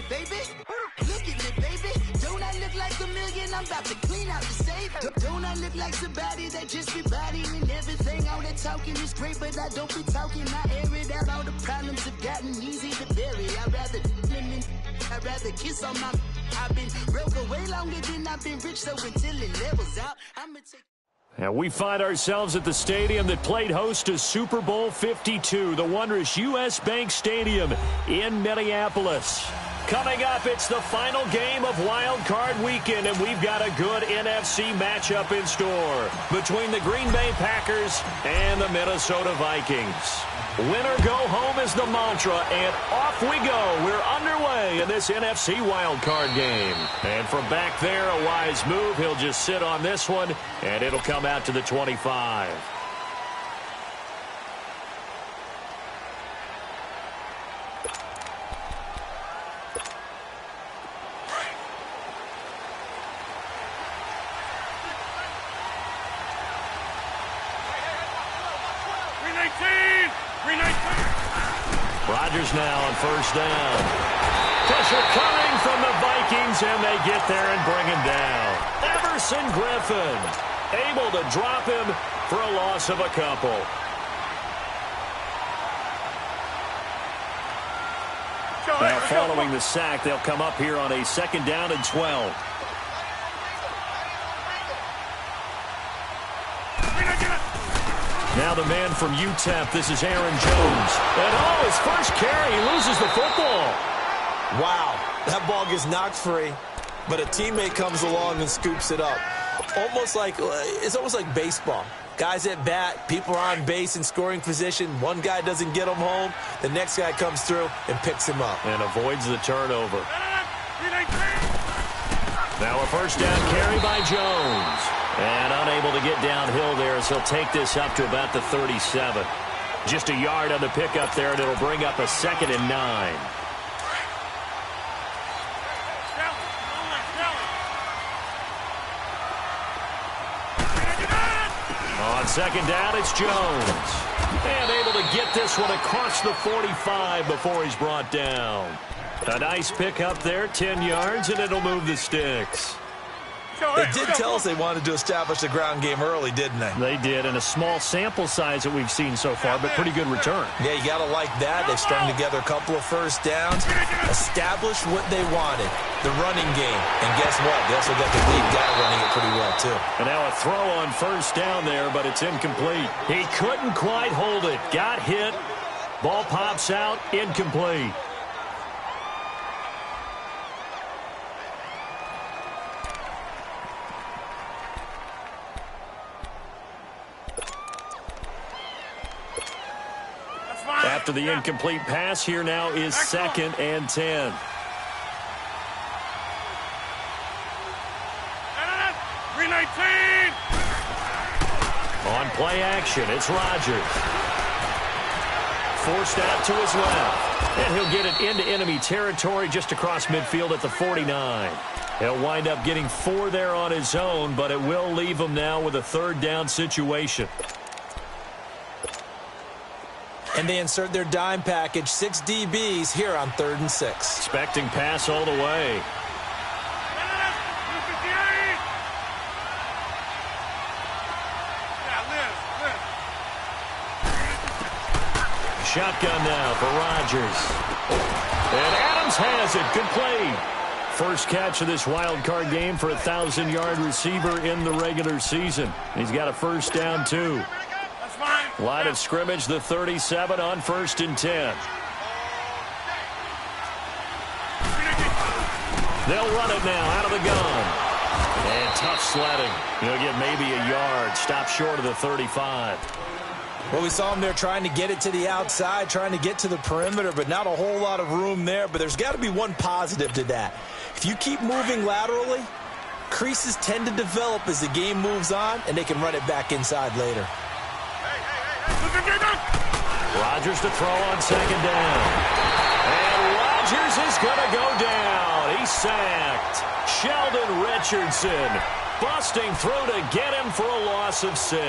baby. Look at me, baby. Don't I look like a million? I'm about to clean out the safe. Don't I look like somebody that just be bodying everything? All that talking is great, but I don't be talking. I air it out. All the problems have gotten easy to bury. I'd rather kiss on my. I've been broke way longer than I've been rich, so until it levels out, I'ma take. And we find ourselves at the stadium that played host to Super Bowl 52, the wondrous U.S. Bank Stadium in Minneapolis. Coming up, it's the final game of Wild Card Weekend, and we've got a good NFC matchup in store between the Green Bay Packers and the Minnesota Vikings. Win or go home is the mantra, and off we go. We're underway in this NFC Wild Card game. And from back there, a wise move. He'll just sit on this one, and it'll come out to the 25. Rodgers now on first down. Pressure coming from the Vikings, and they get there and bring him down. Everson Griffin able to drop him for a loss of a couple. Now following the sack, they'll come up here on a 2nd down and 12. Now the man from UTEP, this is Aaron Jones. And his first carry, he loses the football. Wow, that ball gets knocked free, but a teammate comes along and scoops it up. It's almost like baseball. Guys at bat, people are on base in scoring position. One guy doesn't get him home, the next guy comes through and picks him up. And avoids the turnover. Now a first down carry by Jones. And unable to get downhill there as he'll take this up to about the 37. Just a yard on the pickup there, and it'll bring up a 2nd and 9. On 2nd down, it's Jones. And able to get this one across the 45 before he's brought down. A nice pickup there, 10 yards, and it'll move the sticks. They did tell us they wanted to establish the ground game early, didn't they? They did, and a small sample size that we've seen so far, but pretty good return. Yeah, you got to like that. They've strung together a couple of first downs, established what they wanted, the running game. And guess what? They also got the lead guy running it pretty well, too. And now a throw on first down there, but it's incomplete. He couldn't quite hold it. Got hit. Ball pops out. Incomplete. After the incomplete pass, here now is 2nd and 10. On play action, it's Rodgers. Forced out to his left. And he'll get it into enemy territory just across midfield at the 49. He'll wind up getting 4 there on his own, but it will leave him now with a 3rd down situation. And they insert their dime package, 6 DBs here on 3rd and 6. Expecting pass all the way. Shotgun now for Rodgers. And Adams has it, complete. First catch of this wild card game for a 1,000-yard receiver in the regular season. He's got a first down, too. Line of scrimmage, the 37 on 1st and 10. They'll run it now out of the gun. And tough sledding. He'll get maybe a yard. Stop short of the 35. Well, we saw him there trying to get it to the outside, trying to get to the perimeter, but not a whole lot of room there. But there's got to be one positive to that. If you keep moving laterally, creases tend to develop as the game moves on, and they can run it back inside later. Rodgers to throw on 2nd down. And Rodgers is going to go down. He's sacked. Sheldon Richardson busting through to get him for a loss of 6.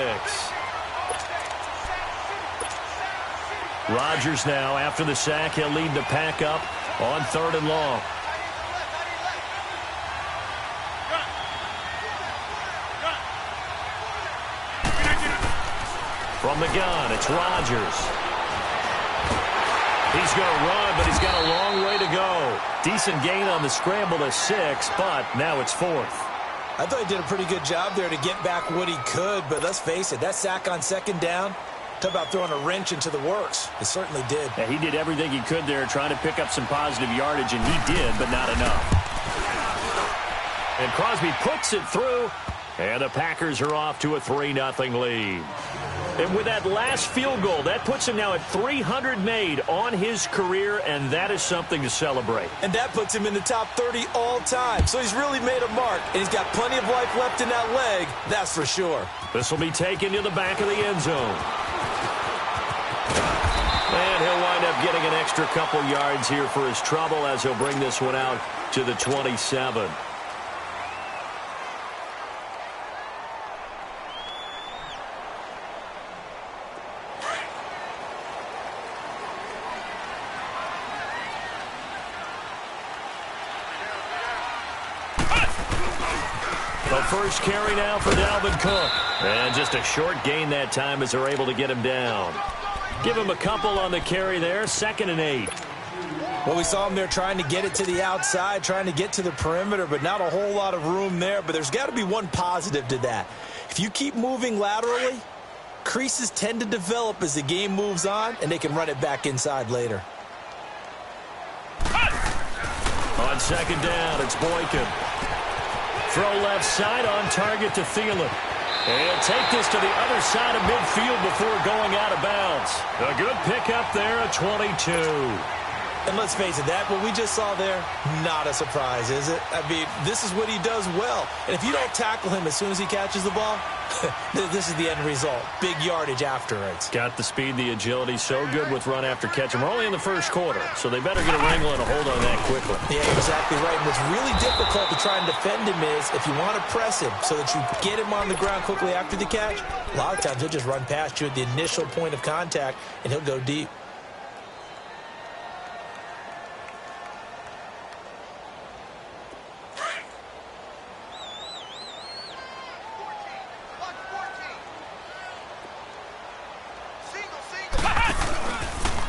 Rodgers now, after the sack, he'll lead the pack up on 3rd and long. From the gun, it's Rodgers. He's going to run, but he's got a long way to go. Decent gain on the scramble to 6, but now it's 4th. I thought he did a pretty good job there to get back what he could, but let's face it, that sack on 2nd down, talk about throwing a wrench into the works. It certainly did. Yeah, he did everything he could there trying to pick up some positive yardage, and he did, but not enough. And Crosby puts it through, and the Packers are off to a 3-0 lead. And with that last field goal, that puts him now at 300 made on his career, and that is something to celebrate. And that puts him in the top 30 all time. So he's really made a mark, and he's got plenty of life left in that leg, that's for sure. This will be taken to the back of the end zone. And he'll wind up getting an extra couple yards here for his trouble as he'll bring this one out to the 27. The first carry now for Dalvin Cook. And just a short gain that time as they're able to get him down. Give him a couple on the carry there. 2nd and 8. Well, we saw him there trying to get it to the outside, trying to get to the perimeter, but not a whole lot of room there. But there's got to be one positive to that. If you keep moving laterally, creases tend to develop as the game moves on, and they can run it back inside later. On 2nd down, it's Boykin. Throw left side on target to Thielen. And take this to the other side of midfield before going out of bounds. A good pickup there at 22. And let's face it, that what we just saw there, not a surprise, is it? I mean, this is what he does well. And if you don't tackle him as soon as he catches the ball, this is the end result. Big yardage afterwards. Got the speed, the agility, so good with run after catch. And we're only in the first quarter, so they better get a wrangle and a hold on that quickly. Yeah, exactly right. And what's really difficult to try and defend him is if you want to press him so that you get him on the ground quickly after the catch, a lot of times he'll just run past you at the initial point of contact, and he'll go deep.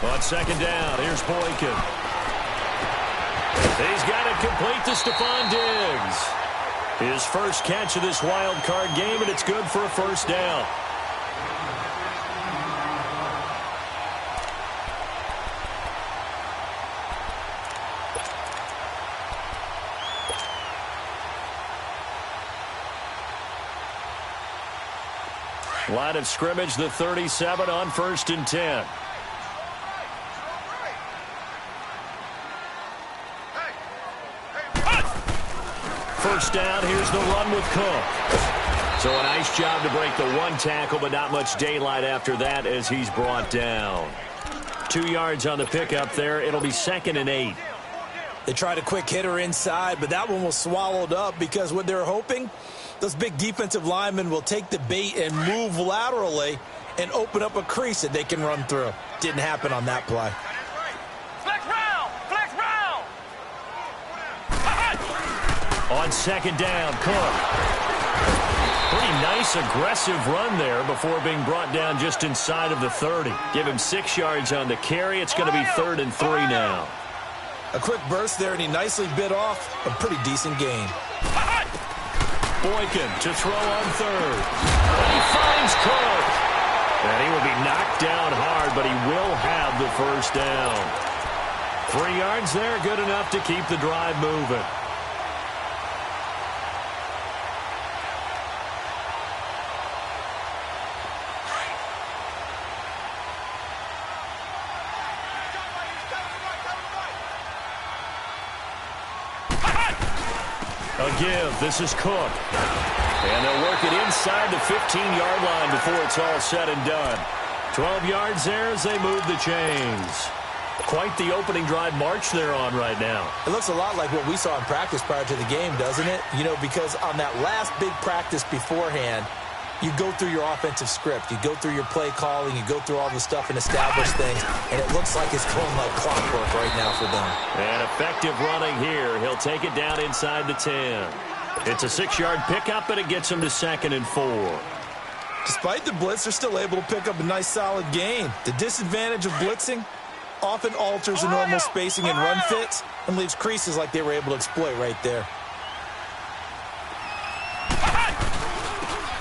On 2nd down, here's Boykin. He's got it complete to Stephon Diggs. His first catch of this wild card game, and it's good for a 1st down. Line of scrimmage, the 37 on 1st and 10. First down, here's the run with Cook. So a nice job to break the one tackle, but not much daylight after that as he's brought down. 2 yards on the pickup there. It'll be 2nd and 8. They tried a quick hitter inside, but that one was swallowed up because what they're hoping, those big defensive linemen will take the bait and move laterally and open up a crease that they can run through. Didn't happen on that play. On 2nd down, Cook. Pretty nice, aggressive run there before being brought down just inside of the 30. Give him 6 yards on the carry. It's going to be 3rd and 3 now. A quick burst there, and he nicely bit off a pretty decent gain. Boykin to throw on 3rd. And he finds Cook. And he will be knocked down hard, but he will have the 1st down. 3 yards there, good enough to keep the drive moving. A give. This is Cook. And they'll work it inside the 15-yard line before it's all said and done. 12 yards there as they move the chains. Quite the opening drive march they're on right now. It looks a lot like what we saw in practice prior to the game, doesn't it? You know, because on that last big practice beforehand, you go through your offensive script. You go through your play calling. You go through all the stuff and establish things. And it looks like it's going like clockwork right now for them. And effective running here. He'll take it down inside the 10. It's a 6-yard pickup, and it gets him to 2nd and 4. Despite the blitz, they're still able to pick up a nice solid gain. The disadvantage of blitzing often alters the normal spacing and run fits and leaves creases like they were able to exploit right there.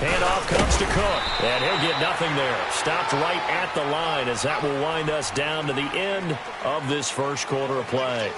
Handoff comes to Cook, and he'll get nothing there. Stopped right at the line as that will wind us down to the end of this first quarter of play.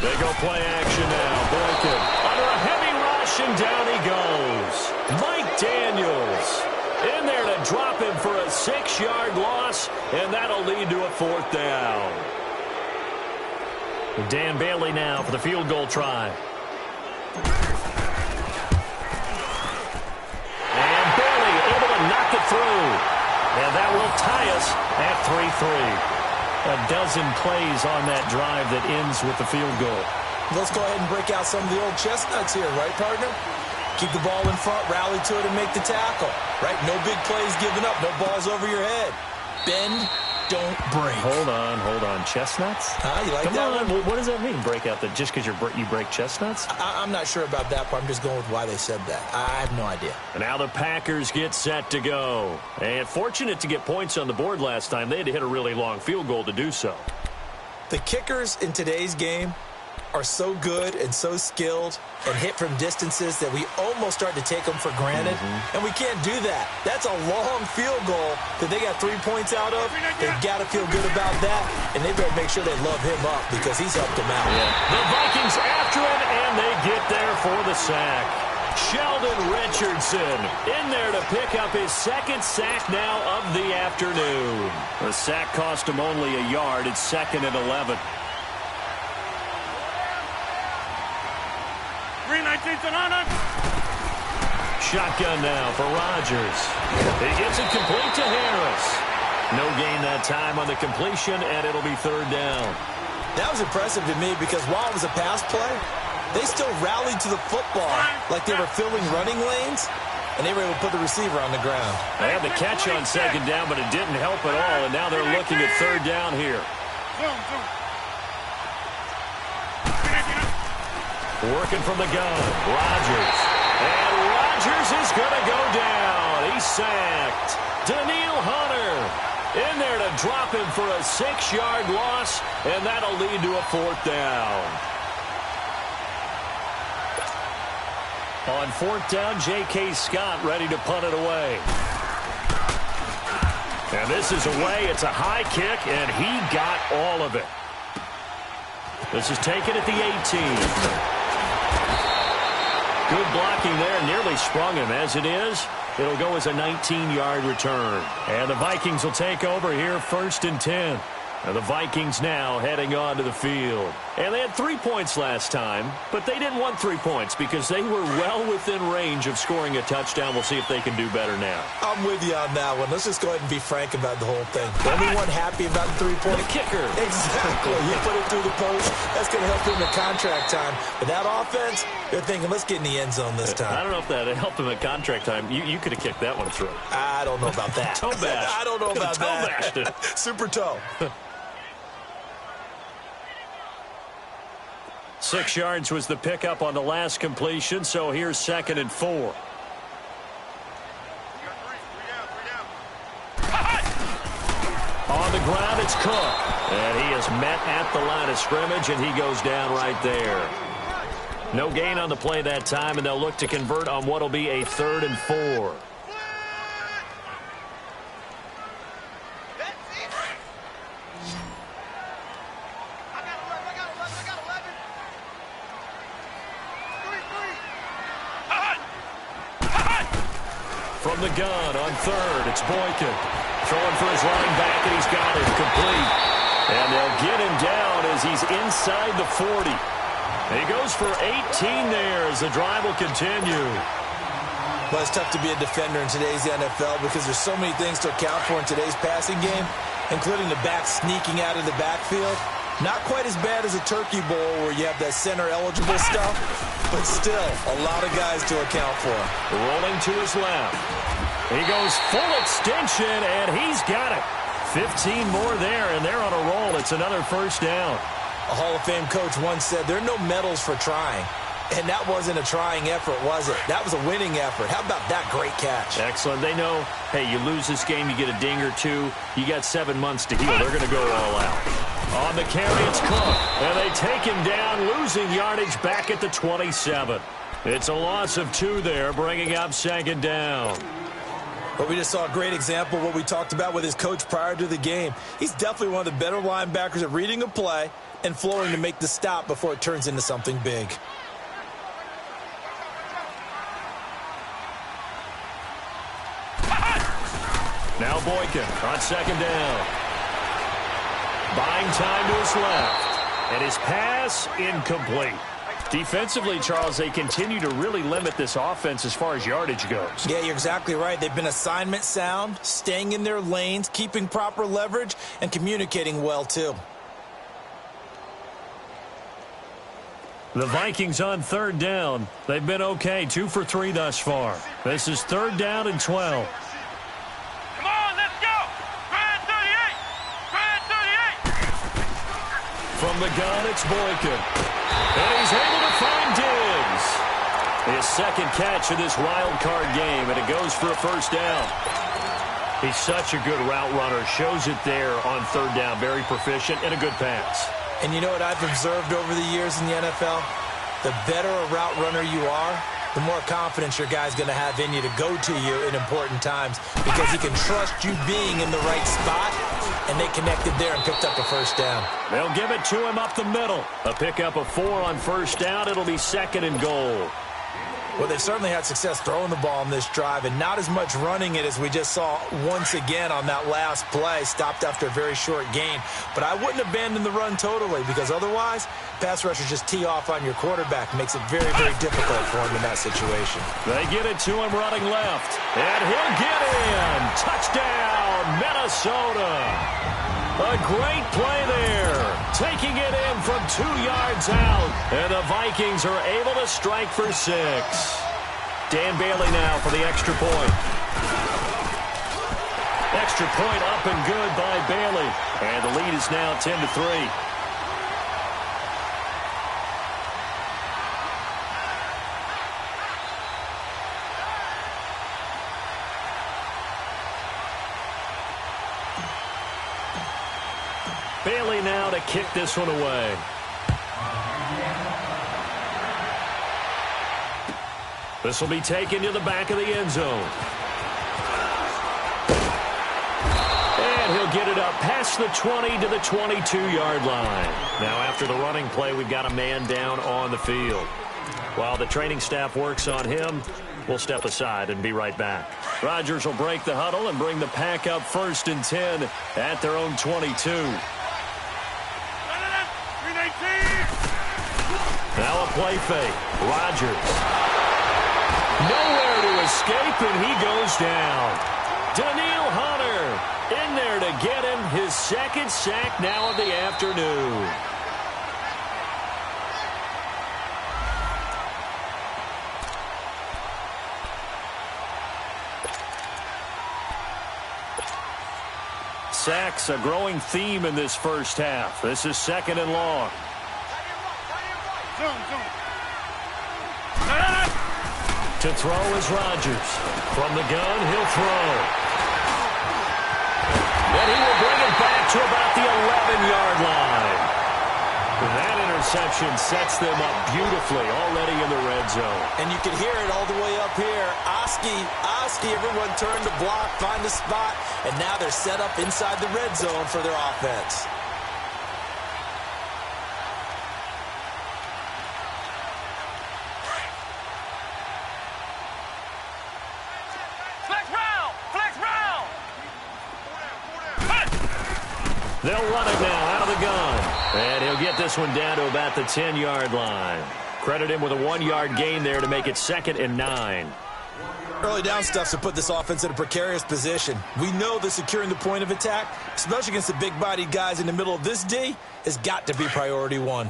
They go play action now. Boykin under a heavy rush, and down he goes. Mike Daniels in there to drop him for a 6-yard loss, and that'll lead to a 4th down. Dan Bailey now for the field goal try. And Bailey able to knock it through. And that will tie us at 3-3. A dozen plays on that drive that ends with the field goal. Let's go ahead and break out some of the old chestnuts here, right, partner? Keep the ball in front, rally to it, and make the tackle, right? No big plays given up, no balls over your head. Bend, don't break. Hold on. Chestnuts? You like Come that on. one? What does that mean, break out? Just because you break chestnuts? I'm not sure about that part. I'm just going with why they said that. I have no idea. And now the Packers get set to go. And fortunate to get points on the board last time. They had to hit a really long field goal to do so. The kickers in today's game are so good and so skilled and hit from distances that we almost start to take them for granted. And we can't do that. That's a long field goal that they got 3 points out of. They've got to feel good about that, and they better make sure they love him up because he's helped them out. Yeah. The Vikings after him, and they get there for the sack. Sheldon Richardson in there to pick up his 2nd sack now of the afternoon. The sack cost him only a yard. It's 2nd and 11. Shotgun now for Rodgers. He gets it complete to Harris. No gain that time on the completion, and it'll be 3rd down. That was impressive to me because while it was a pass play, they still rallied to the football like they were filling running lanes, and they were able to put the receiver on the ground. They had the catch on 2nd down, but it didn't help at all, and now they're looking at 3rd down here. Working from the gun, Rodgers. And Rodgers is going to go down. He's sacked. Daniil Hunter in there to drop him for a 6-yard loss, and that'll lead to a 4th down. On 4th down, J.K. Scott ready to punt it away. And this is away. It's a high kick, and he got all of it. This is taken at the 18. Good blocking there, nearly sprung him. As it is, it'll go as a 19-yard return. And the Vikings will take over here 1st and 10. And the Vikings now heading on to the field. And they had 3 points last time, but they didn't want 3 points because they were well within range of scoring a touchdown. We'll see if they can do better now. I'm with you on that one. Let's just go ahead and be frank about the whole thing. Anyone happy about the 3-point? The kicker. Exactly. You put it through the post. That's going to help him in contract time. But that offense, they're thinking, let's get in the end zone this time. I don't know if that helped him at contract time. You could have kicked that one through. I don't know about that. Toe bash. I don't know about toe that. bashed it. Super toe. 6 yards was the pickup on the last completion, so here's 2nd and 4. On the ground, it's Cook. And he is met at the line of scrimmage, and he goes down right there. No gain on the play that time, and they'll look to convert on what will be a 3rd and 4. From the gun on 3rd, it's Boykin. Throwing for his running back, and he's got it complete. And they'll get him down as he's inside the 40. And he goes for 18 there as the drive will continue. Well, it's tough to be a defender in today's NFL because there's so many things to account for in today's passing game, including the back sneaking out of the backfield. Not quite as bad as a turkey bowl where you have that center-eligible stuff, but still a lot of guys to account for. Rolling to his left. He goes full extension, and he's got it. 15 more there, and they're on a roll. It's another first down. A Hall of Fame coach once said, there are no medals for trying. And that wasn't a trying effort, was it? That was a winning effort. How about that great catch? Excellent. They know, hey, you lose this game, you get a ding or two. You got 7 months to heal. They're going to go all out. On the carry, it's Cook. And they take him down, losing yardage back at the 27. It's a loss of 2 there, bringing up second down. But we just saw a great example of what we talked about with his coach prior to the game. He's definitely one of the better linebackers at reading a play and flowing to make the stop before it turns into something big. Now Boykin on second down. Buying time to his left. And his pass incomplete. Defensively, Charles, they continue to really limit this offense as far as yardage goes. Yeah, you're exactly right. They've been assignment sound, staying in their lanes, keeping proper leverage, and communicating well, too. The Vikings on third down. They've been okay, 2 for 3 thus far. This is third down and 12. Come on, let's go! Try 38! Try 38! From the gun, it's Boykin. And he's able to find Diggs. His second catch of this wild card game, and it goes for a first down. He's such a good route runner. Shows it there on third down. Very proficient and a good pass. And you know what I've observed over the years in the NFL? The better a route runner you are, the more confidence your guy's going to have in you to go to you in important times because he can trust you being in the right spot, and they connected there and picked up a first down. They'll give it to him up the middle. A pickup of 4 on first down. It'll be second and goal. Well, they've certainly had success throwing the ball on this drive and not as much running it as we just saw once again on that last play, stopped after a very short gain. But I wouldn't abandon the run totally because otherwise, pass rushers just tee off on your quarterback. Makes it very, very difficult for him in that situation. They get it to him running left, and he'll get in. Touchdown, Minnesota. A great play there, taking it in from 2 yards out, and the Vikings are able to strike for 6. Dan Bailey now for the extra point. Extra point up and good by Bailey, and the lead is now 10-3. Bailey now to kick this one away. This will be taken to the back of the end zone. And he'll get it up past the 20 to the 22-yard line. Now after the running play, we've got a man down on the field. While the training staff works on him, we'll step aside and be right back. Rodgers will break the huddle and bring the pack up 1st and 10 at their own 22. Now a play fake. Rodgers. Nowhere to escape, and he goes down. Daniil Hunter in there to get him his second sack now of the afternoon. Sacks, a growing theme in this first half. This is 2nd and long. To throw is Rodgers. From the gun, he'll throw. And he will bring it back to about the 11-yard line. That interception sets them up beautifully already in the red zone. And you can hear it all the way up here. Oski, everyone turned to block, find the spot, and now they're set up inside the red zone for their offense. They'll run it now out of the gun. And he'll get this one down to about the 10-yard line. Credit him with a 1-yard gain there to make it 2nd and 9. Early down stuff to put this offense in a precarious position. We know that securing the point of attack, especially against the big-bodied guys in the middle of this D, has got to be priority one.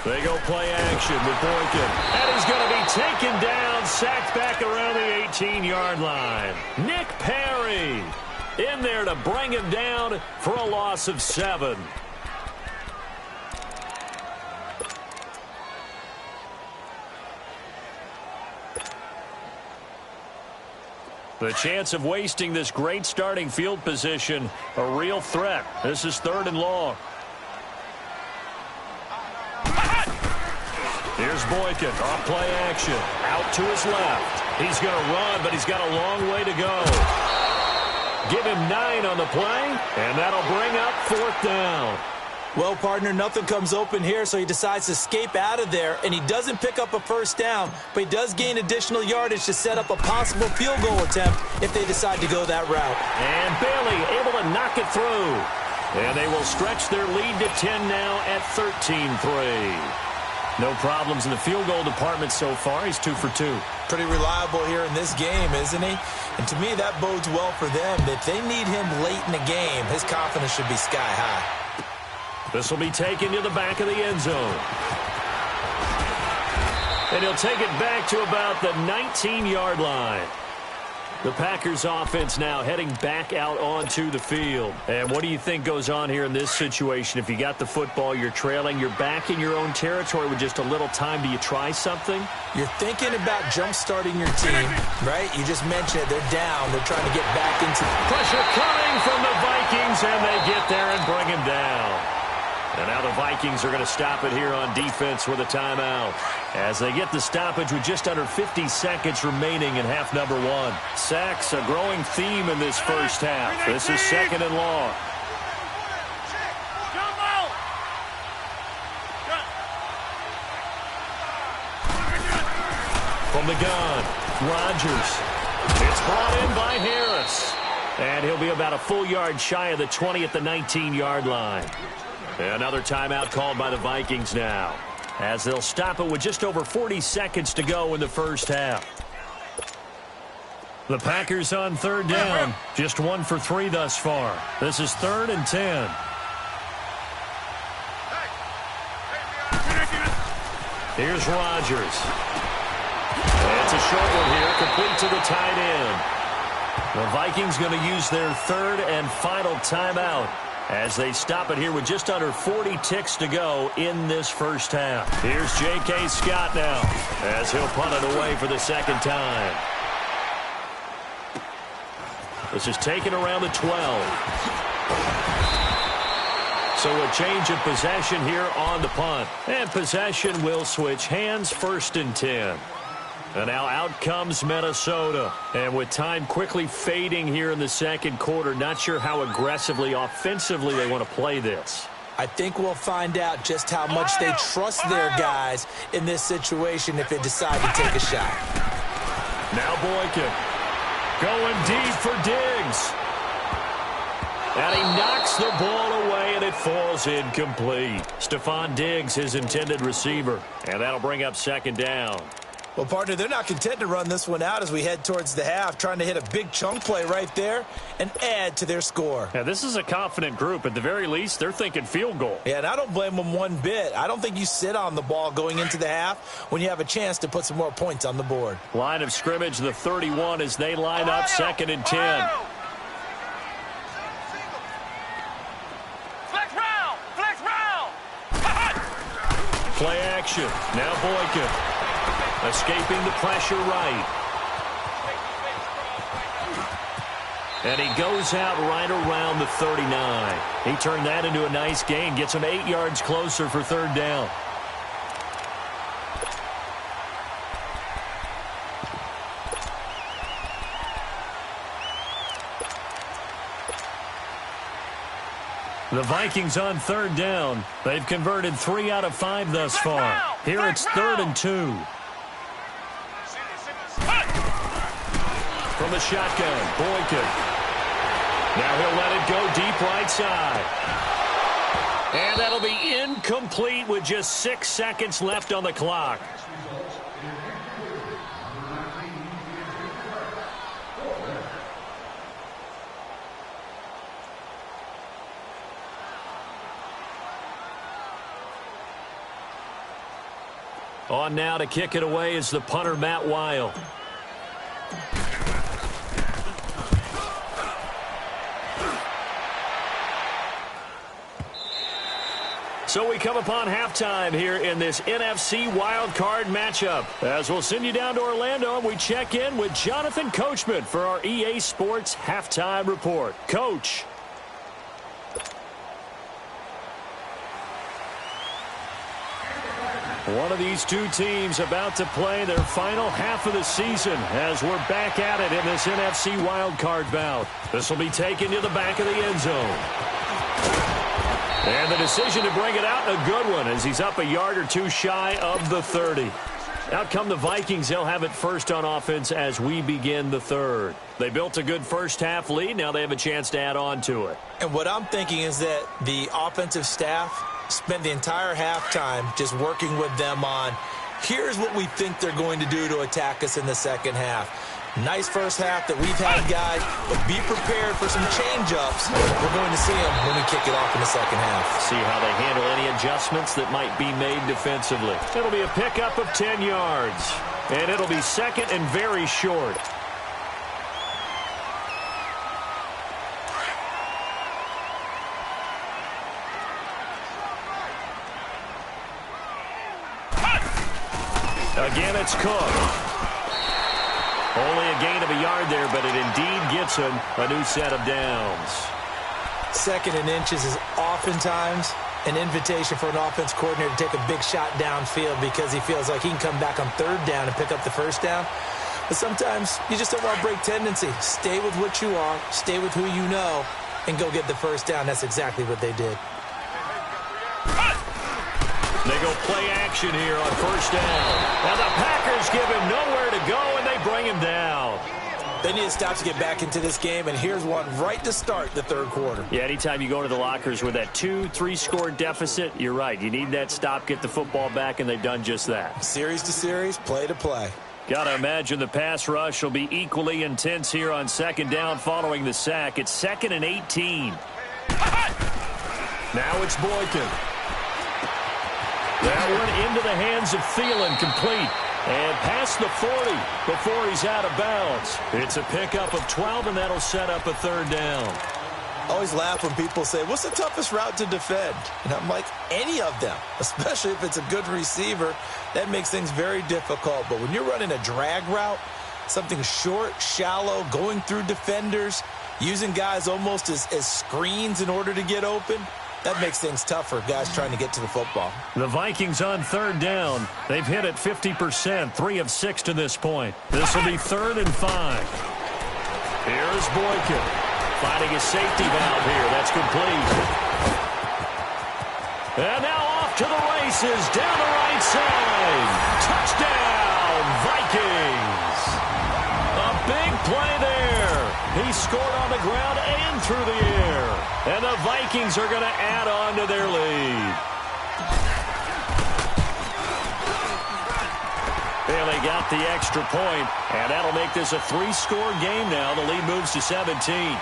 They go play action with Boykin. And he's going to be taken down, sacked back around the 18-yard line. Nick Perry in there to bring him down for a loss of 7. The chance of wasting this great starting field position, a real threat. This is 3rd and long. Here's Boykin off play action. Out to his left. He's going to run, but he's got a long way to go. Give him 9 on the play, and that'll bring up 4th down. Well, partner, nothing comes open here, so he decides to escape out of there, and he doesn't pick up a 1st down, but he does gain additional yardage to set up a possible field goal attempt if they decide to go that route. And Bailey able to knock it through. And they will stretch their lead to 10 now at 13-3. No problems in the field goal department so far. He's 2 for 2. Pretty reliable here in this game, isn't he? And to me, that bodes well for them. If they need him late in the game, his confidence should be sky high. This will be taken to the back of the end zone. And he'll take it back to about the 19-yard line. The Packers offense now heading back out onto the field. And what do you think goes on here in this situation? If you got the football, you're trailing, you're back in your own territory with just a little time. Do you try something? You're thinking about jump-starting your team, right? You just mentioned it. They're down. They're trying to get back into pressure coming from the Vikings, and they get there and bring him down. And now the Vikings are going to stop it here on defense with a timeout as they get the stoppage with just under 50 seconds remaining in half number 1. Sacks, a growing theme in this first half. This is 2nd and long. From the gun, Rodgers. It's brought in by Harris. And he'll be about a full yard shy of the 20 at the 19-yard line. Another timeout called by the Vikings now, as they'll stop it with just over 40 seconds to go in the first half. The Packers on 3rd down, just 1 for 3 thus far. This is 3rd and 10. Here's Rodgers. It's a short one here, complete to the tight end. The Vikings going to use their 3rd and final timeout as they stop it here with just under 40 ticks to go in this first half. Here's J.K. Scott now as he'll punt it away for the 2nd time. This is taken around the 12. So a change of possession here on the punt. And possession will switch hands, 1st and 10. And now out comes Minnesota. And with time quickly fading here in the 2nd quarter, not sure how aggressively, offensively they want to play this. I think we'll find out just how much they trust their guys in this situation if they decide to take a shot. Now Boykin going deep for Diggs. And he knocks the ball away, and it falls incomplete. Stephon Diggs, his intended receiver. And that'll bring up 2nd down. Well, partner, they're not content to run this one out as we head towards the half, trying to hit a big chunk play right there and add to their score. Yeah, this is a confident group. At the very least, they're thinking field goal. Yeah, and I don't blame them one bit. I don't think you sit on the ball going into the half when you have a chance to put some more points on the board. Line of scrimmage, the 31 as they line up 2nd and 10. Flex round. Play action. Now Boykin. Escaping the pressure right. And he goes out right around the 39. He turned that into a nice gain. Gets him 8 yards closer for 3rd down. The Vikings on 3rd down. They've converted 3 out of 5 thus far. Here it's 3rd and 2. From the shotgun, Boykin. Now he'll let it go deep right side. And that'll be incomplete with just 6 seconds left on the clock. On now to kick it away is the punter, Matt Weil. So we come upon halftime here in this NFC wildcard matchup. As we'll send you down to Orlando, and we check in with Jonathan Coachman for our EA Sports Halftime Report. Coach. One of these two teams about to play their final half of the season as we're back at it in this NFC wildcard bout. This will be taken to the back of the end zone. And the decision to bring it out, a good one, as he's up a yard or two shy of the 30. Out come the Vikings. They'll have it first on offense as we begin the third. They built a good first-half lead. Now they have a chance to add on to it. And what I'm thinking is that the offensive staff spent the entire halftime just working with them on, here's what we think they're going to do to attack us in the second half. Nice first half that we've had, guys, but be prepared for some change-ups. We're going to see them when we kick it off in the second half. See how they handle any adjustments that might be made defensively. It'll be a pickup of 10 yards, and it'll be second and very short. Again, it's Cook. Only a gain of a yard there, but it indeed gets him a new set of downs. Second and inches is oftentimes an invitation for an offense coordinator to take a big shot downfield because he feels like he can come back on third down and pick up the first down. But sometimes you just don't want to break tendency. Stay with what you are, stay with who you know, and go get the first down. That's exactly what they did. They go play action here on first down. And the Packers give him nowhere to go, and they bring him down. They need to stop to get back into this game, and here's one right to start the third quarter. Yeah, anytime you go to the lockers with that 2-3 score deficit, you're right. You need that stop, get the football back, and they've done just that. Series to series, play to play. Got to imagine the pass rush will be equally intense here on second down following the sack. It's 2nd and 18. Now it's Boykin. That one into the hands of Thielen, complete. And past the 40 before he's out of bounds. It's a pickup of 12, and that'll set up a third down. I always laugh when people say, what's the toughest route to defend? And I'm like, any of them, especially if it's a good receiver. That makes things very difficult. But when you're running a drag route, something short, shallow, going through defenders, using guys almost as screens in order to get open, that makes things tougher, guys trying to get to the football. The Vikings on third down. They've hit it 50%, 3 of 6 to this point. This will be 3rd and 5. Here's Boykin. Finding his safety valve here. That's complete. And now off to the races down the right side. Touchdown, Vikings. A big play there. He scored on the ground and through the air. And the Vikings are going to add on to their lead. Bailey got the extra point, and that'll make this a 3-score game now. The lead moves to 17.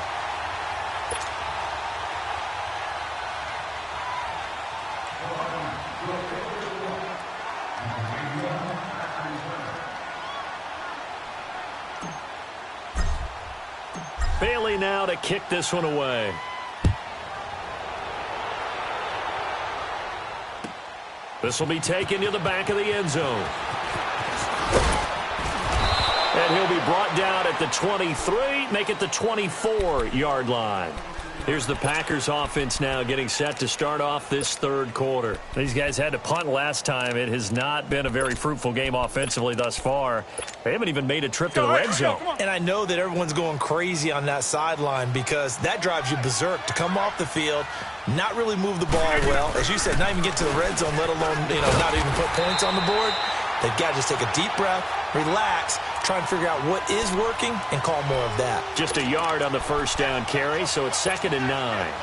Bailey now to kick this one away. This will be taken to the back of the end zone. And he'll be brought down at the 23, make it the 24-yard line. Here's the Packers offense now getting set to start off this third quarter. These guys had to punt last time. It has not been a very fruitful game offensively thus far. They haven't even made a trip to the red zone. And I know that everyone's going crazy on that sideline because that drives you berserk to come off the field, not really move the ball well. As you said, not even get to the red zone, let alone, not even put points on the board. They've got to just take a deep breath, relax, try and figure out what is working, and call more of that. Just a yard on the first down carry, so it's 2nd and 9.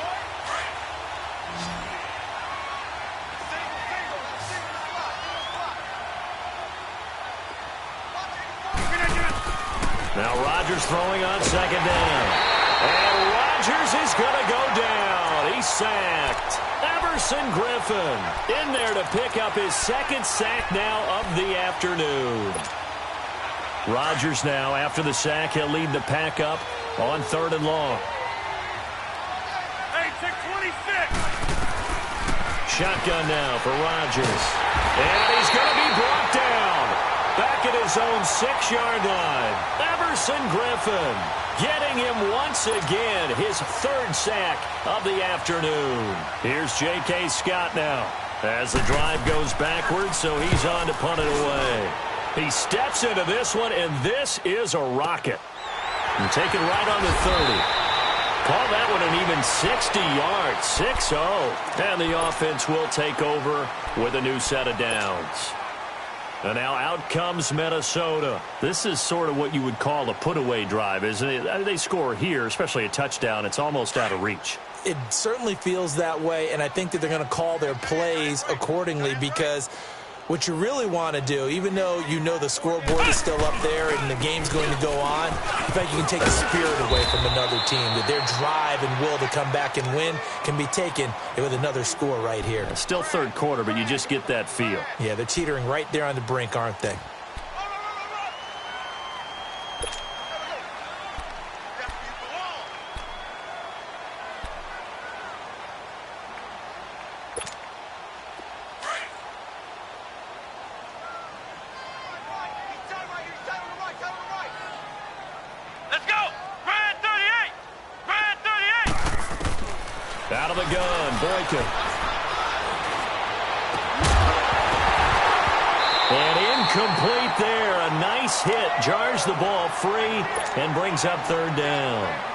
Now Rodgers throwing on second down. And Rodgers is going to go down. He's sacked. Everson Griffin in there to pick up his second sack now of the afternoon. Rodgers now, after the sack, he'll lead the pack up on 3rd and long. Hey, check 26. Shotgun now for Rodgers. And he's going to be brought down. Back at his own 6-yard line. Everson Griffin getting him once again his 3rd sack of the afternoon. Here's J.K. Scott now as the drive goes backwards, so he's on to punt it away. He steps into this one, and this is a rocket. And take it right on the 30. Call that one an even 60 yards, 6-0. And the offense will take over with a new set of downs. And now out comes Minnesota. This is sort of what you would call a put-away drive, isn't it? They score here, especially a touchdown. It's almost out of reach. It certainly feels that way, and I think that they're going to call their plays accordingly, because what you really want to do, even though you know the scoreboard is still up there and the game's going to go on, in fact, you can take the spirit away from another team, that their drive and will to come back and win can be taken with another score right here. It's still 3rd quarter, but you just get that feel. Yeah, they're teetering right there on the brink, aren't they? Out of the gun, Boykin. And incomplete there. A nice hit. Jars the ball free and brings up 3rd down.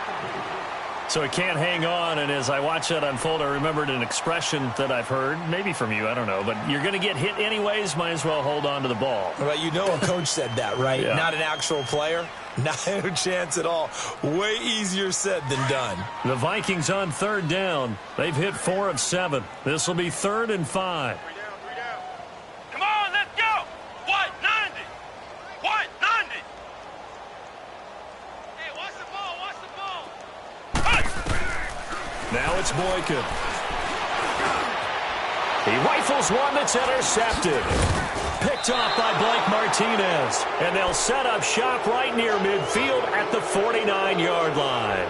So he can't hang on, and as I watch that unfold, I remembered an expression that I've heard, maybe from you, I don't know, but you're going to get hit anyways, might as well hold on to the ball. Well, you know a coach said that, right? Yeah. Not an actual player. Not a chance at all. Way easier said than done. The Vikings on 3rd down. They've hit 4 of 7. This will be 3rd and 5. Come on, let's go. What? 90. What? 90. Hey, watch the ball. Watch the ball. Hey. Now it's Boykin. He rifles one that's intercepted. Picked off by Blake Martinez. And they'll set up shop right near midfield at the 49-yard line.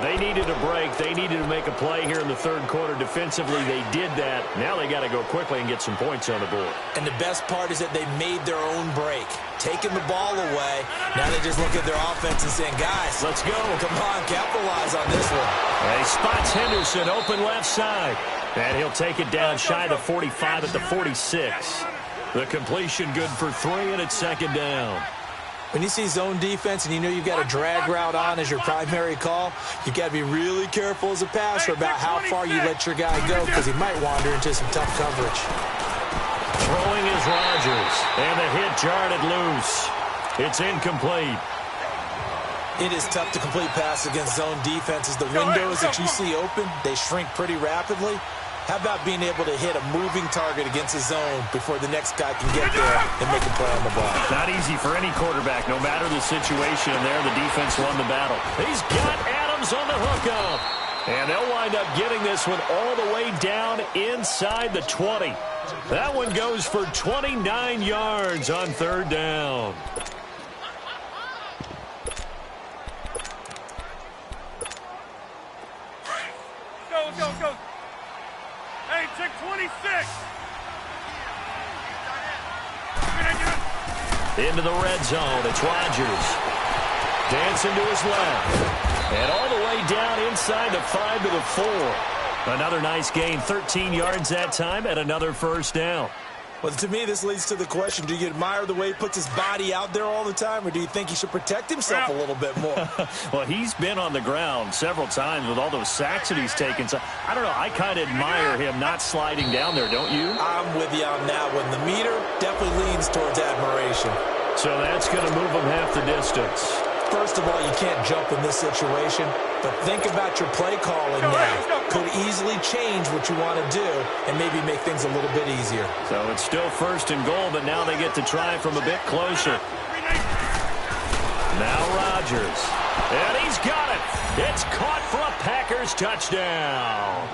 They needed a break. They needed to make a play here in the 3rd quarter. Defensively, they did that. Now they got to go quickly and get some points on the board. And the best part is that they made their own break. Taking the ball away. Now they just look at their offense and saying, guys, let's go. Come on, capitalize on this one. He spots Henderson open left side. And he'll take it down shy of the 45 at the 46. The completion good for 3, and it's 2nd down. When you see zone defense and you know you've got a drag route on as your primary call, you got to be really careful as a passer about how far you let your guy go, because he might wander into some tough coverage. Throwing is Rodgers, and the hit jarred it loose. It's incomplete. It is tough to complete passes against zone defenses. The windows that you see open, they shrink pretty rapidly. How about being able to hit a moving target against a zone before the next guy can get there and make a play on the ball? Not easy for any quarterback, no matter the situation. And there, the defense won the battle. He's got Adams on the hookup. And they'll wind up getting this one all the way down inside the 20. That one goes for 29 yards on 3rd down. Go. Hey, check 26. Into the red zone. It's Rodgers. Dancing to his left. And all the way down inside the 5 to the 4. Another nice gain. 13 yards that time and another 1st down. Well, to me, this leads to the question, do you admire the way he puts his body out there all the time, or do you think he should protect himself a little bit more? Well, he's been on the ground several times with all those sacks that he's taken. So, I don't know. I kind of admire him not sliding down there, don't you? I'm with you on that one. The meter definitely leans towards admiration. So that's going to move him half the distance. First of all, you can't jump in this situation, but think about your play calling now. Could easily change what you want to do and maybe make things a little bit easier. So it's still 1st and goal, but now they get to try from a bit closer. Now Rodgers. And he's got it. It's caught for a Packers touchdown.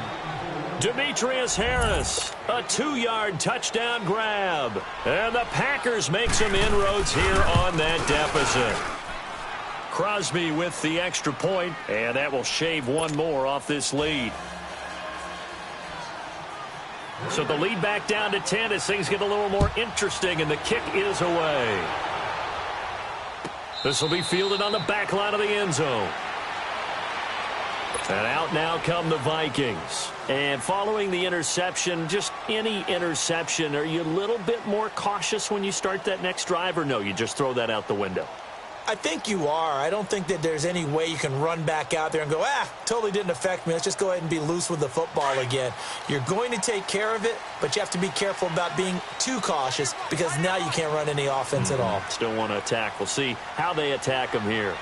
Demetrius Harris, a 2-yard touchdown grab. And the Packers make some inroads here on that deficit. Crosby with the extra point, and that will shave one more off this lead. So the lead back down to 10 as things get a little more interesting, and the kick is away. This will be fielded on the back line of the end zone. And out now come the Vikings. And following the interception, just any interception, are you a little bit more cautious when you start that next drive, or no, you just throw that out the window? I think you are. I don't think that there's any way you can run back out there and go, totally didn't affect me. Let's just go ahead and be loose with the football again. You're going to take care of it, but you have to be careful about being too cautious because now you can't run any offense at all. Still want to attack. We'll see how they attack him here.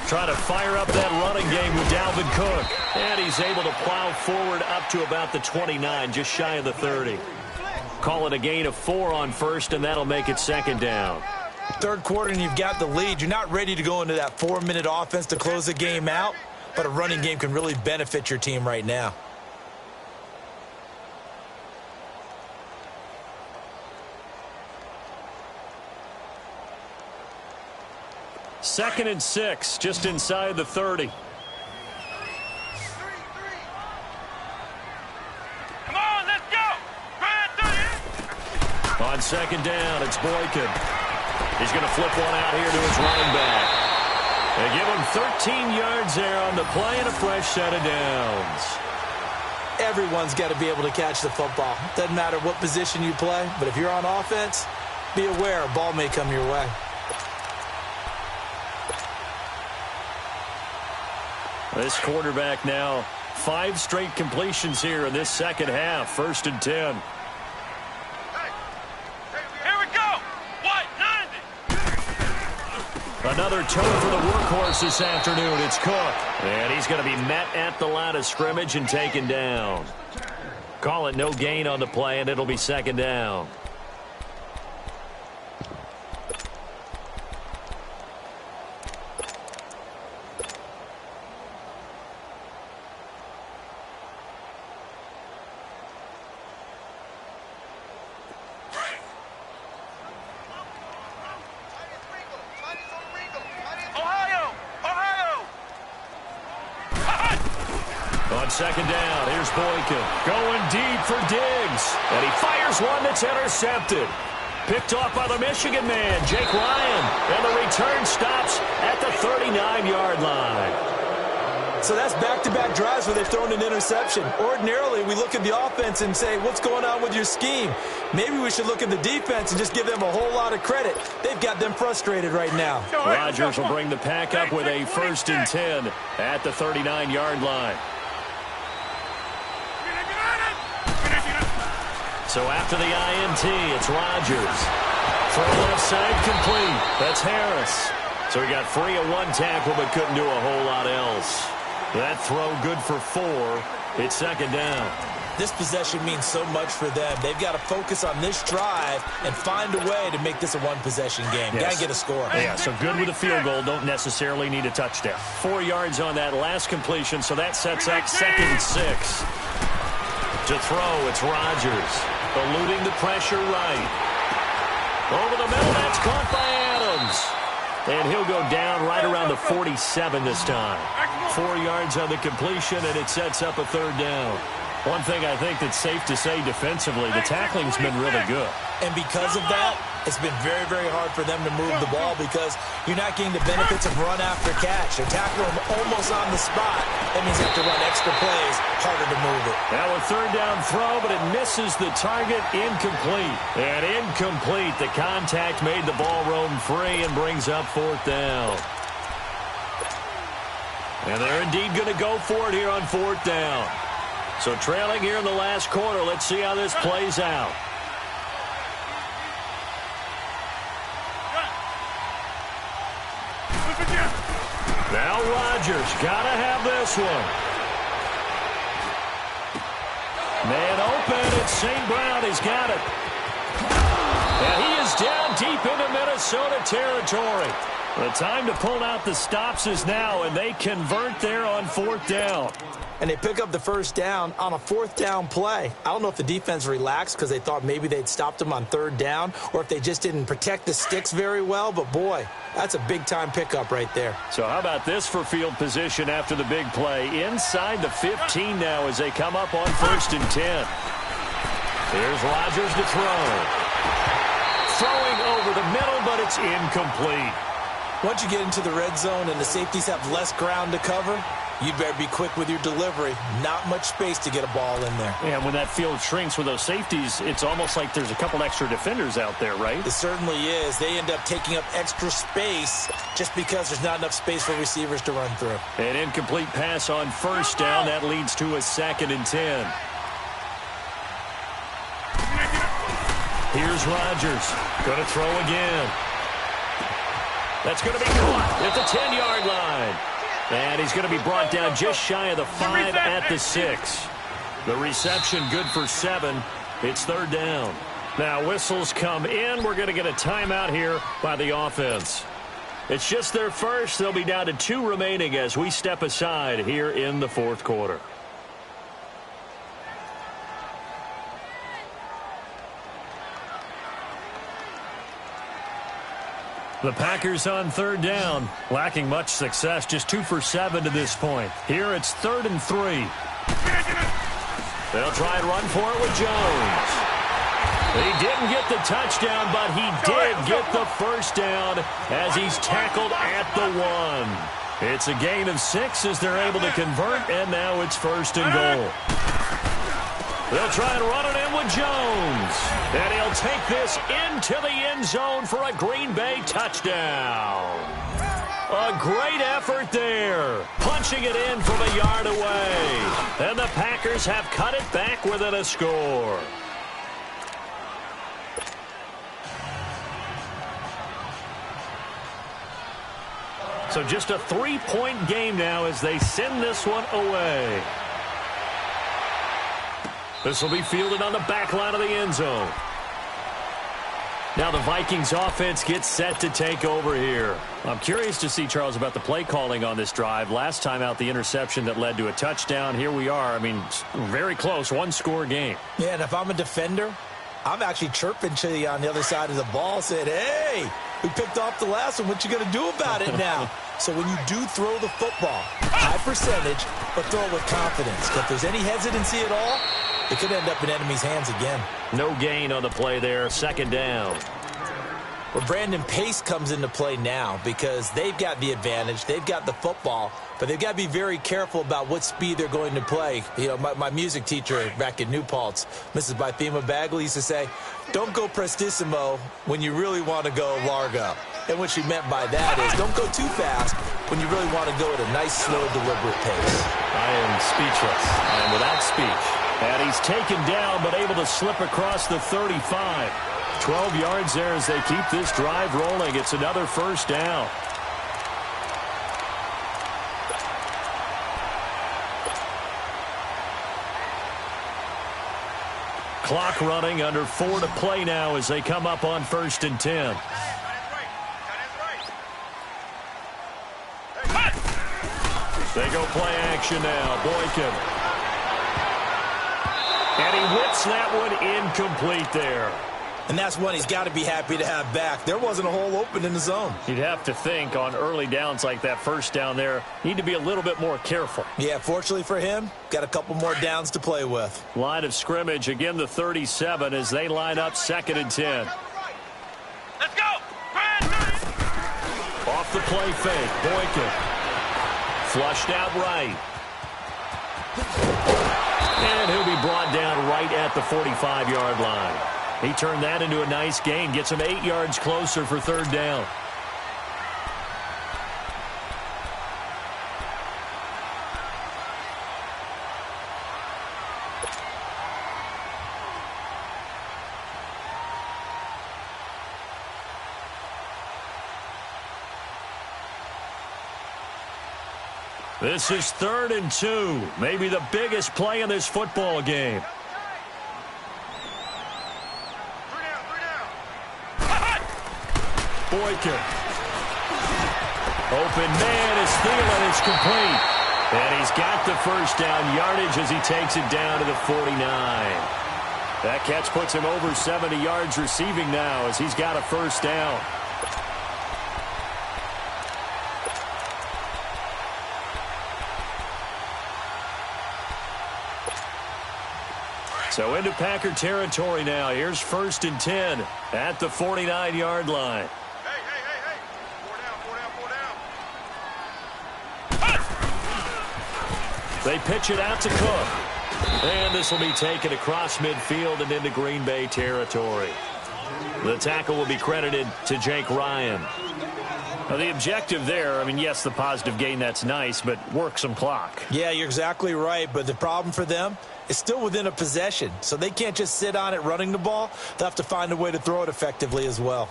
Trying to fire up that running game with Dalvin Cook. And he's able to plow forward up to about the 29, just shy of the 30. Call it a gain of 4 on first, and that'll make it second down. Third quarter and you've got the lead. You're not ready to go into that 4-minute offense to close the game out, but a running game can really benefit your team right now. Second and 6, just inside the 30. Come on, let's go! On second down, it's Boykin. He's going to flip one out here to his running back. They give him 13 yards there on the play and a fresh set of downs. Everyone's got to be able to catch the football. Doesn't matter what position you play, but if you're on offense, be aware a ball may come your way. This quarterback now 5 straight completions here in this second half. First and 10. Here we go! What? 90! Another turn for the workhorse this afternoon. It's Cook. And he's going to be met at the line of scrimmage and taken down. Call it no gain on the play, and it'll be second down. Second down, here's Boykin. Going deep for Diggs. And he fires one that's intercepted. Picked off by the Michigan man, Jake Ryan. And the return stops at the 39-yard line. So that's back-to-back drives where they've thrown an interception. Ordinarily, we look at the offense and say, what's going on with your scheme? Maybe we should look at the defense and just give them a whole lot of credit. They've got them frustrated right now. Rodgers will bring the pack up with a first and 10 at the 39-yard line. So after the INT, it's Rodgers. Throw left side complete. That's Harris. So he got free of 1 tackle but couldn't do a whole lot else. That throw good for 4. It's second down. This possession means so much for them. They've got to focus on this drive and find a way to make this a one-possession game. Yes. Got to get a score. Yeah, so good with a field goal. Don't necessarily need a touchdown. 4 yards on that last completion, so that sets up second and 6. To throw, it's Rodgers. Eluding the pressure right. Over the middle, that's caught by Adams. And he'll go down right around the 47 this time. 4 yards on the completion, and it sets up a third down. One thing I think that's safe to say defensively, the tackling's been really good. And because of that, it's been very, very hard for them to move the ball because you're not getting the benefits of run after catch. They're tackling them almost on the spot. That means you have to run extra plays, harder to move it. Now a third down throw, but it misses the target, incomplete. And incomplete. The contact made the ball roam free and brings up fourth down. And they're indeed going to go for it here on fourth down. So trailing here in the last quarter. Let's see how this plays out. Now Rodgers got to have this one. Man open. It's St. Brown. He's got it. And he is down deep into Minnesota. Minnesota territory. The time to pull out the stops is now, and they convert there on 4th down. And they pick up the first down on a 4th down play. I don't know if the defense relaxed because they thought maybe they'd stopped them on 3rd down or if they just didn't protect the sticks very well. But, boy, that's a big-time pickup right there. So how about this for field position after the big play? Inside the 15 now as they come up on 1st and 10. Here's Rodgers to throw. Throwing over the middle, but it's incomplete. Once you get into the red zone and the safeties have less ground to cover, you'd better be quick with your delivery. Not much space to get a ball in there. Yeah, when that field shrinks with those safeties, it's almost like there's a couple extra defenders out there, right? It certainly is. They end up taking up extra space just because there's not enough space for receivers to run through. An incomplete pass on 1st down. That leads to a 2nd and 10. Here's Rodgers. Going to throw again. That's going to be caught at the 10-yard line. And he's going to be brought down just shy of the 5 at the 6. The reception good for 7. It's 3rd down. Now whistles come in. We're going to get a timeout here by the offense. It's just their first. They'll be down to 2 remaining as we step aside here in the 4th quarter. The Packers on 3rd down, lacking much success, just 2 for 7 to this point. Here it's 3rd and 3. They'll try and run for it with Jones. He didn't get the touchdown, but he did get the first down as he's tackled at the 1. It's a gain of 6 as they're able to convert, and now it's 1st and goal. They'll try and run it in with Jones. And he'll take this into the end zone for a Green Bay touchdown. A great effort there. Punching it in from a yard away. And the Packers have cut it back within a score. So just a 3-point game now as they send this one away. This will be fielded on the back line of the end zone. Now the Vikings offense gets set to take over here. I'm curious to see, Charles, about the play calling on this drive. Last time out, the interception that led to a touchdown. Here we are. I mean, very close, 1-score game. Yeah, and if I'm a defender, I'm actually chirping to you on the other side of the ball, saying, hey, we picked off the last one. What you going to do about it now? So when you do throw the football, high percentage, but throw it with confidence. If there's any hesitancy at all, it could end up in enemy's hands again. No gain on the play there. 2nd down. Well, Brandon, pace comes into play now because they've got the advantage. They've got the football, but they've got to be very careful about what speed they're going to play. You know, my music teacher back in New Paltz, Mrs. Bythema Bagley, used to say, don't go prestissimo when you really want to go largo. And what she meant by that is don't go too fast when you really want to go at a nice, slow, deliberate pace. I am speechless. I am without speech. And he's taken down but able to slip across the 35. 12 yards there as they keep this drive rolling. It's another 1st down. Clock running, under 4 to play now as they come up on 1st and 10. They go play action now. Boykin. And he whips that one incomplete there. And that's one he's got to be happy to have back. There wasn't a hole open in the zone. You'd have to think on early downs like that 1st down there, need to be a little bit more careful. Yeah, fortunately for him, got a couple more downs to play with. Line of scrimmage, again the 37 as they line up 2nd and 10. Let's go! Off the play fake, Boykin. Flushed out right. And he'll be brought down right at the 45-yard line. He turned that into a nice gain. Gets him 8 yards closer for 3rd down. This is 3rd and 2. Maybe the biggest play in this football game. Boykin. Open man is Thielen. It's complete. And he's got the first down yardage as he takes it down to the 49. That catch puts him over 70 yards receiving now as he's got a first down. So into Packer territory now. Here's 1st and 10 at the 49-yard line. Hey. 4 down. They pitch it out to Cook. And this will be taken across midfield and into Green Bay territory. The tackle will be credited to Jake Ryan. Now, the objective there, I mean, yes, the positive gain, that's nice, but work some clock. Yeah, you're exactly right, but the problem for them is still within a possession, so they can't just sit on it running the ball. They'll have to find a way to throw it effectively as well.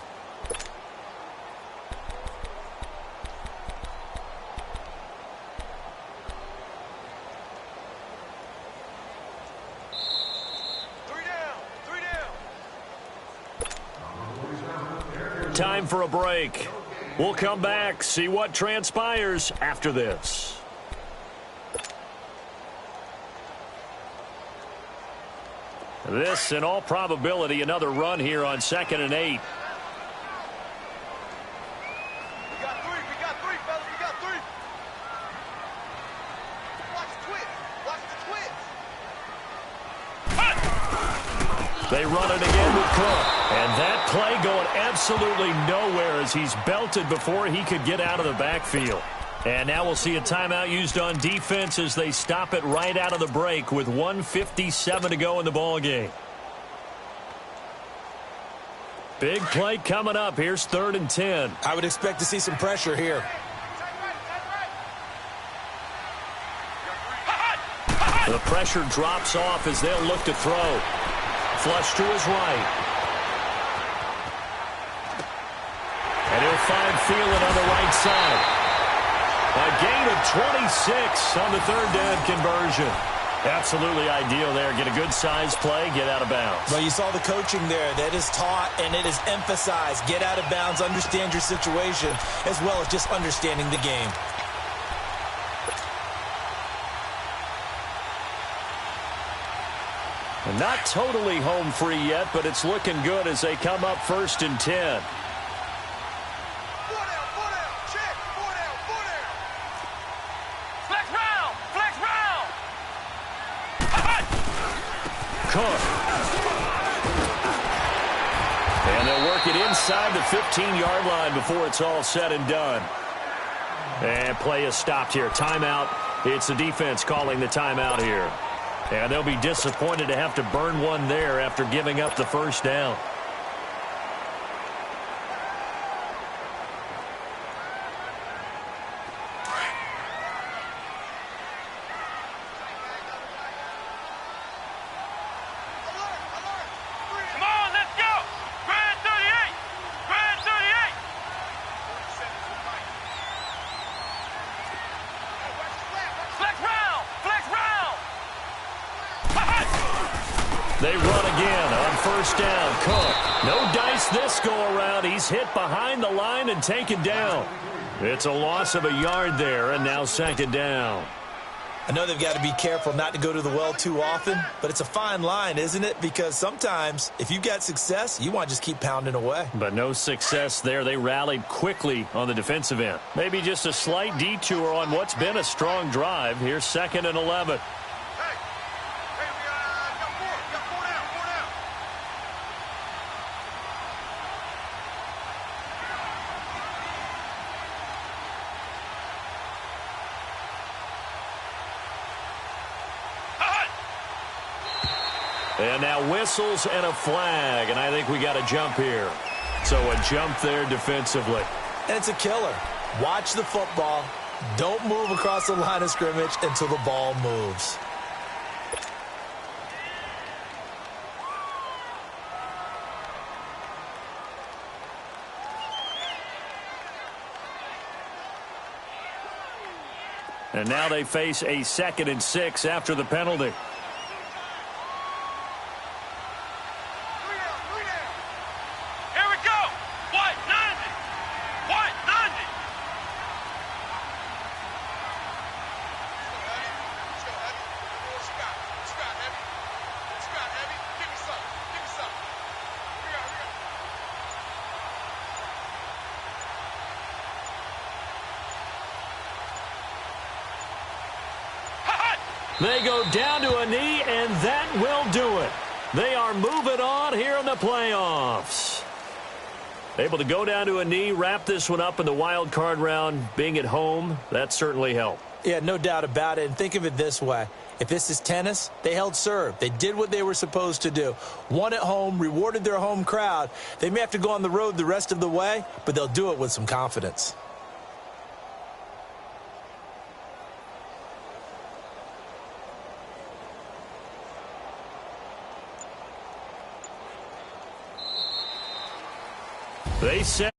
Time for a break. We'll come back, see what transpires after this. This, in all probability, another run here on 2nd and 8. We got three, fellas. We got three. Watch the twitch. They run it again with Cook. And that play going absolutely nowhere as he's belted before he could get out of the backfield. And now we'll see a timeout used on defense as they stop it right out of the break with 1:57 to go in the ballgame. Big play coming up. Here's 3rd and 10. I would expect to see some pressure here. The pressure drops off as they'll look to throw. Flush to his right. And he'll find Thielen on the right side. A gain of 26 on the 3rd down conversion. Absolutely ideal there. Get a good size play, get out of bounds. Well, you saw the coaching there. That is taught and it is emphasized. Get out of bounds, understand your situation, as well as just understanding the game. Not totally home free yet, but it's looking good as they come up 1st and 10. 4 down. Check. 4 down. Flex round. Cook. And they'll work it inside the 15-yard line before it's all said and done. And play is stopped here. Timeout. It's the defense calling the timeout here. And they'll be disappointed to have to burn one there after giving up the first down. Come on, let's go. Grand 38. Flex round. They run again on 1st down. Cook. No dice this go-around. He's hit behind the line and taken down. It's a loss of a yard there, and now 2nd down. I know they've got to be careful not to go to the well too often, but it's a fine line, isn't it? Because sometimes, if you've got success, you want to just keep pounding away. But no success there. They rallied quickly on the defensive end. Maybe just a slight detour on what's been a strong drive. Here's 2nd and 11. We got 4 down. And now whistles and a flag, and I think we got a jump here. So a jump there defensively. And it's a killer. Watch the football. Don't move across the line of scrimmage until the ball moves. And now they face a 2nd and 6 after the penalty. 3 down. Here we go. What? 90. They go down to a knee, and that will do it. They are moving on here in the playoffs. Able to go down to a knee, wrap this one up in the wild card round. Being at home, that certainly helped. Yeah, no doubt about it. And think of it this way. If this is tennis, they held serve. They did what they were supposed to do. Won at home, rewarded their home crowd. They may have to go on the road the rest of the way, but they'll do it with some confidence. They set